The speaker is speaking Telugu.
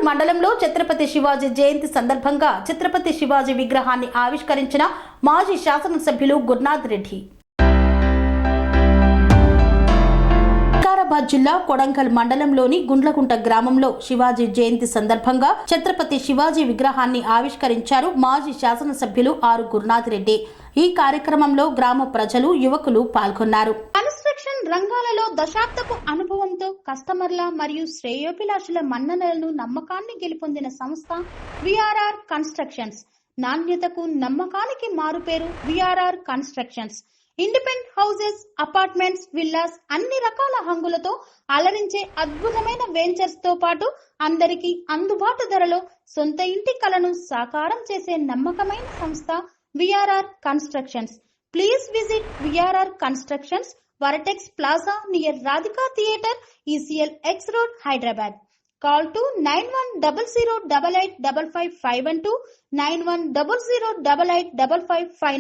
మండలంలో ఛత్రపతి శివాజీ జయంతి సందర్భంగా ఛత్రపతి శివాజీ విగ్రహాన్ని ఆవిష్కరించిన మాజీ శాసనసభ్యులు గురునాథ్ రెడ్డి. వికారాబాద్ జిల్లా కొడంగల్ మండలంలోని గుండ్లగుంట గ్రామంలో శివాజీ జయంతి సందర్భంగా ఛత్రపతి శివాజీ విగ్రహాన్ని ఆవిష్కరించారు మాజీ శాసనసభ్యులు ఆర్ గురునాథ్ రెడ్డి. ఈ కార్యక్రమంలో గ్రామ ప్రజలు, యువకులు పాల్గొన్నారు. కన్స్ట్రక్షన్ రంగాలలో దశాబ్దపు అనుభవంతో కస్టమర్ల మరియు శ్రేయోభిలాషుల మన్ననలను, నమ్మకాన్ని గెలుపొందిన సంస్థ విఆర్ఆర్ కన్స్ట్రక్షన్స్. నాణ్యతకు, నమ్మకానికి మారుపేరు VRR constructions. Independent houses, apartments, villas అన్ని రకాల హంగులతో అలరించే అద్భుతమైన వెంచర్స్ తో పాటు అందరికీ అందుబాటు ధరలో సొంత ఇంటి కలను సాకారం చేసే నమ్మకమైన సంస్థ VRR constructions. Please visit VRR constructions, వరటెక్స్ plaza near Radhika theatre, ECL X Road, Hyderabad. Call to 910088555512 9100885555.